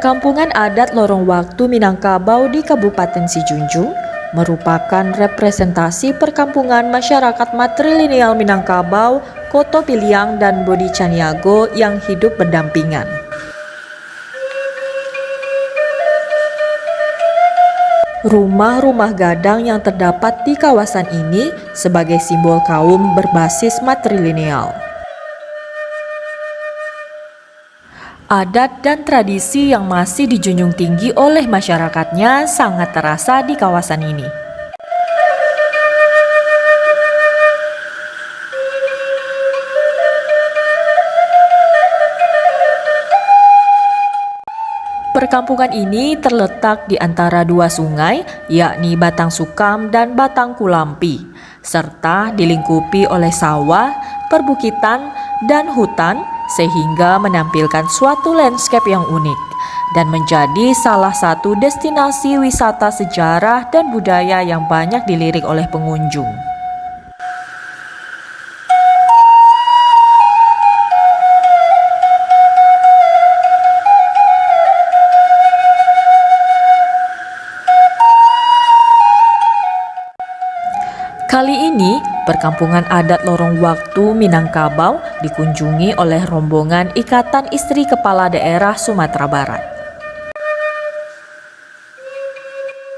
Perkampungan adat Lorong Waktu Minangkabau di Kabupaten Sijunjung merupakan representasi perkampungan masyarakat matrilineal Minangkabau, Koto Piliang, dan Bodi Caniago yang hidup berdampingan. Rumah-rumah gadang yang terdapat di kawasan ini sebagai simbol kaum berbasis matrilineal. Adat dan tradisi yang masih dijunjung tinggi oleh masyarakatnya sangat terasa di kawasan ini. Perkampungan ini terletak di antara dua sungai, yakni Batang Sukam dan Batang Kulampi, serta dilingkupi oleh sawah, perbukitan, dan hutan, sehingga menampilkan suatu landscape yang unik dan menjadi salah satu destinasi wisata sejarah dan budaya yang banyak dilirik oleh pengunjung. Kali ini, perkampungan adat Lorong Waktu Minangkabau dikunjungi oleh rombongan Ikatan Istri Kepala Daerah Sumatera Barat.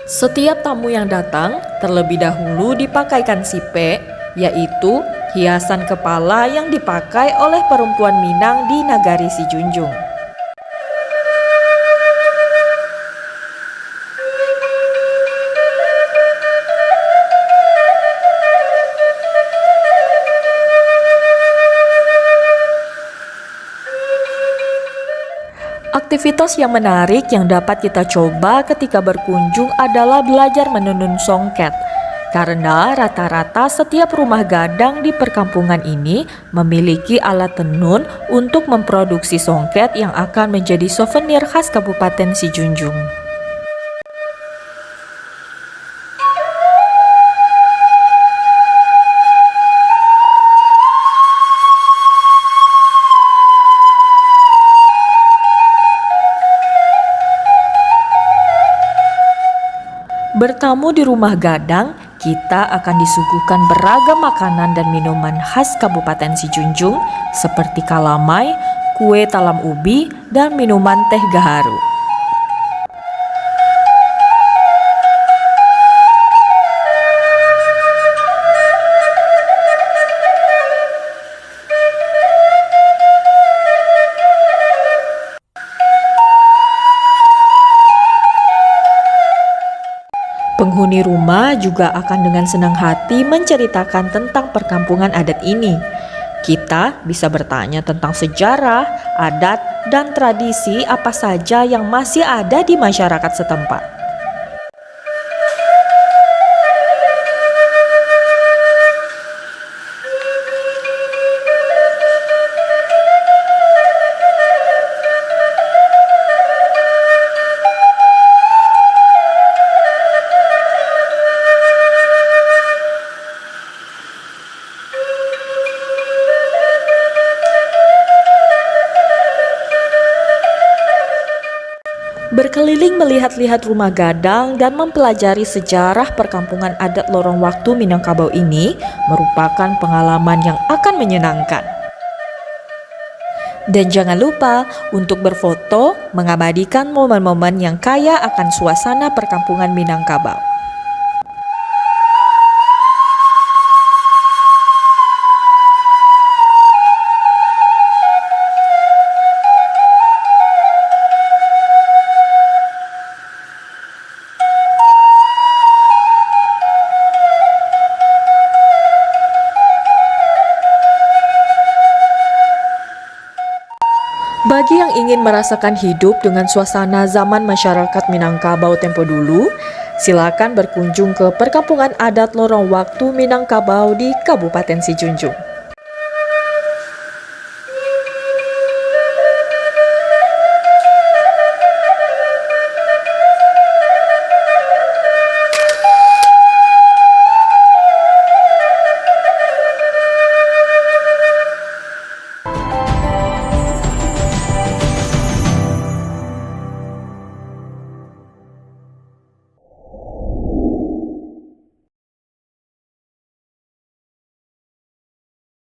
Setiap tamu yang datang terlebih dahulu dipakaikan sipe, yaitu hiasan kepala yang dipakai oleh perempuan Minang di Nagari Sijunjung. Aktivitas yang menarik yang dapat kita coba ketika berkunjung adalah belajar menenun songket. Karena rata-rata setiap rumah gadang di perkampungan ini memiliki alat tenun untuk memproduksi songket yang akan menjadi souvenir khas Kabupaten Sijunjung. Bertamu di rumah gadang, kita akan disuguhkan beragam makanan dan minuman khas Kabupaten Sijunjung seperti kalamai, kue talam ubi, dan minuman teh gaharu. Penghuni rumah juga akan dengan senang hati menceritakan tentang perkampungan adat ini. Kita bisa bertanya tentang sejarah, adat, dan tradisi apa saja yang masih ada di masyarakat setempat. Berkeliling melihat-lihat rumah gadang dan mempelajari sejarah perkampungan adat Lorong Waktu Minangkabau ini merupakan pengalaman yang akan menyenangkan. Dan jangan lupa untuk berfoto mengabadikan momen-momen yang kaya akan suasana perkampungan Minangkabau. Bagi yang ingin merasakan hidup dengan suasana zaman masyarakat Minangkabau tempo dulu, silakan berkunjung ke perkampungan adat Lorong Waktu Minangkabau di Kabupaten Sijunjung.